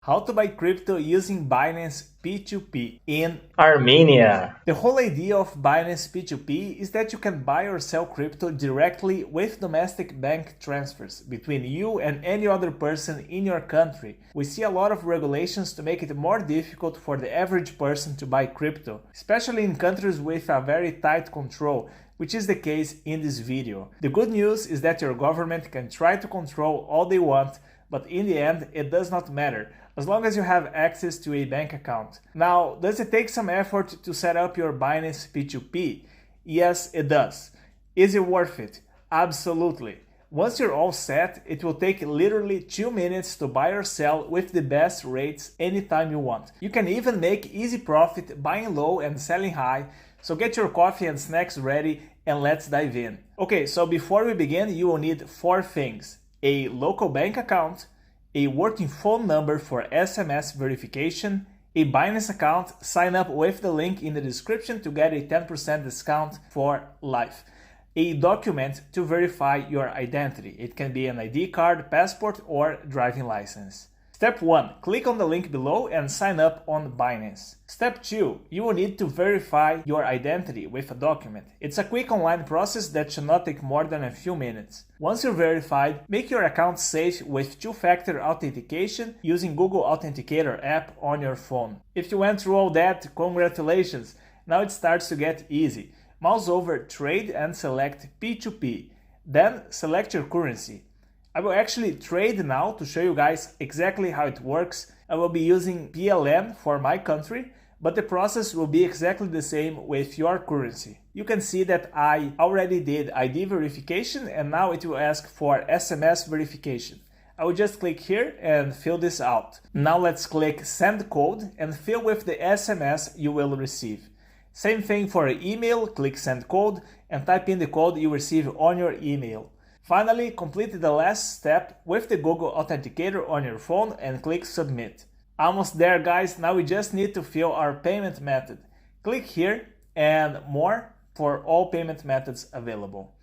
How to buy crypto using Binance P2P in Armenia. The whole idea of Binance P2P is that you can buy or sell crypto directly with domestic bank transfers between you and any other person in your country. We see a lot of regulations to make it more difficult for the average person to buy crypto, especially in countries with a very tight control, which is the case in this video. The good news is that your government can try to control all they want, but in the end it does not matter, as long as you have access to a bank account. Now, does it take some effort to set up your Binance P2P? Yes, it does. Is it worth it? Absolutely. Once you're all set, it will take literally 2 minutes to buy or sell with the best rates anytime you want. You can even make easy profit buying low and selling high, so get your coffee and snacks ready and let's dive in. Okay, so before we begin, you will need 4 things: a local bank account, a working phone number for SMS verification, a Binance account. Sign up with the link in the description to get a 10% discount for life, a document to verify your identity. It can be an ID card, passport, or driving license. Step 1. Click on the link below and sign up on Binance. Step 2. You will need to verify your identity with a document. It's a quick online process that should not take more than a few minutes. Once you're verified, make your account safe with two-factor authentication using Google Authenticator app on your phone. If you went through all that, congratulations! Now it starts to get easy. Mouse over Trade and select P2P. Then select your currency. I will actually trade now to show you guys exactly how it works. I will be using PLN for my country, but the process will be exactly the same with your currency. You can see that I already did ID verification and now it will ask for SMS verification. I will just click here and fill this out. Now let's click Send Code and fill with the SMS you will receive. Same thing for email, click Send Code and type in the code you receive on your email. Finally, complete the last step with the Google Authenticator on your phone and click Submit. Almost there, guys. Now we just need to fill our payment method. Click here and More for all payment methods available.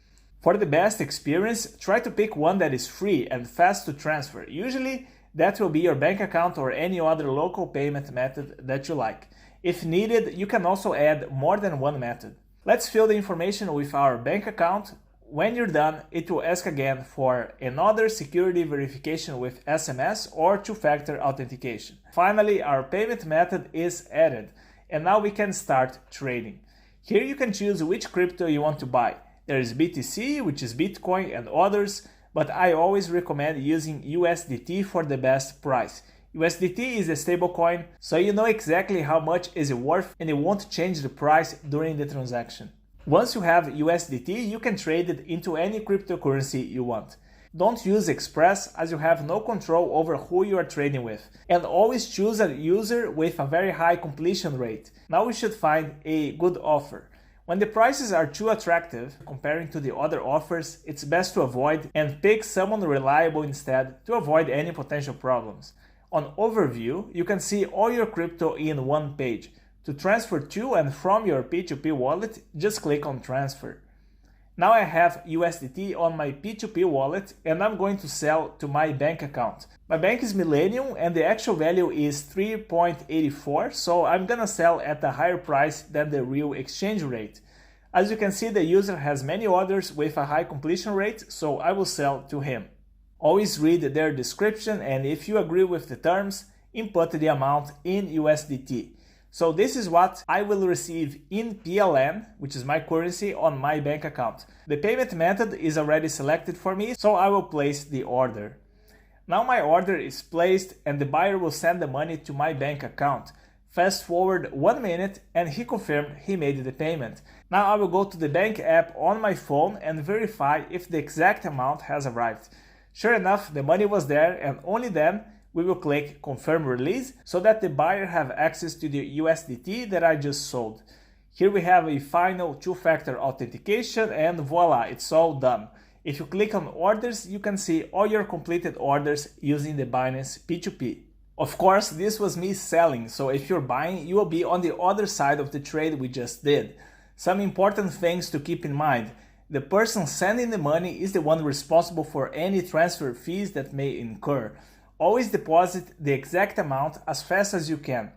For the best experience, try to pick one that is free and fast to transfer. Usually, that will be your bank account or any other local payment method that you like. If needed, you can also add more than one method. Let's fill the information with our bank account. When you're done, it will ask again for another security verification with SMS or two-factor authentication. Finally, our payment method is added, and now we can start trading. Here you can choose which crypto you want to buy. There is BTC, which is Bitcoin, and others, but I always recommend using USDT for the best price. USDT is a stablecoin, so you know exactly how much is it worth and it won't change the price during the transaction. Once you have USDT, you can trade it into any cryptocurrency you want. Don't use Express as you have no control over who you are trading with. And always choose a user with a very high completion rate. Now we should find a good offer. When the prices are too attractive comparing to the other offers, it's best to avoid and pick someone reliable instead to avoid any potential problems. On Overview, you can see all your crypto in one page. To transfer to and from your P2P wallet, just click on Transfer. Now I have USDT on my P2P wallet and I'm going to sell to my bank account. My bank is Millennium and the actual value is 3.84, so I'm gonna sell at a higher price than the real exchange rate. As you can see, the user has many orders with a high completion rate, so I will sell to him. Always read their description and if you agree with the terms, input the amount in USDT. So this is what I will receive in PLN, which is my currency, on my bank account. The payment method is already selected for me, so I will place the order. Now my order is placed and the buyer will send the money to my bank account. Fast forward 1 minute and he confirmed he made the payment. Now I will go to the bank app on my phone and verify if the exact amount has arrived. Sure enough, the money was there and only then we will click Confirm Release so that the buyer have access to the USDT that I just sold. Here we have a final two-factor authentication and voila, it's all done. If you click on Orders, you can see all your completed orders using the Binance P2P. Of course, this was me selling, so if you're buying, you will be on the other side of the trade we just did. Some important things to keep in mind. The person sending the money is the one responsible for any transfer fees that may incur. Always deposit the exact amount as fast as you can.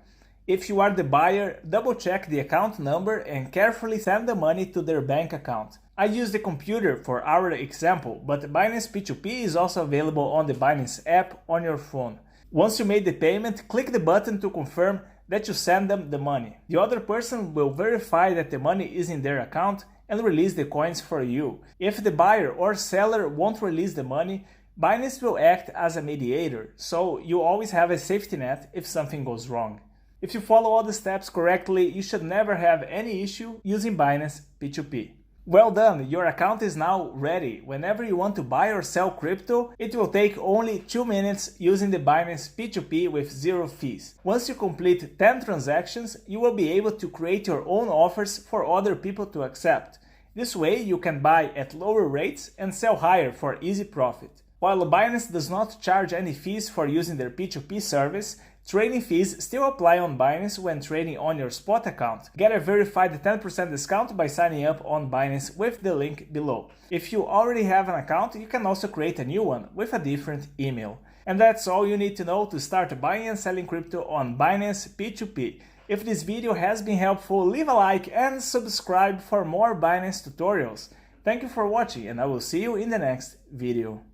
If you are the buyer, double check the account number and carefully send the money to their bank account. I use the computer for our example, but Binance P2P is also available on the Binance app on your phone. Once you made the payment, click the button to confirm that you send them the money. The other person will verify that the money is in their account and release the coins for you. If the buyer or seller won't release the money, Binance will act as a mediator, so you always have a safety net if something goes wrong. If you follow all the steps correctly, you should never have any issue using Binance P2P. Well done, your account is now ready. Whenever you want to buy or sell crypto, it will take only 2 minutes using the Binance P2P with 0 fees. Once you complete 10 transactions, you will be able to create your own offers for other people to accept. This way you can buy at lower rates and sell higher for easy profit. While Binance does not charge any fees for using their P2P service, trading fees still apply on Binance when trading on your spot account. Get a verified 10% discount by signing up on Binance with the link below. If you already have an account, you can also create a new one with a different email. And that's all you need to know to start buying and selling crypto on Binance P2P. If this video has been helpful, leave a like and subscribe for more Binance tutorials. Thank you for watching, and I will see you in the next video.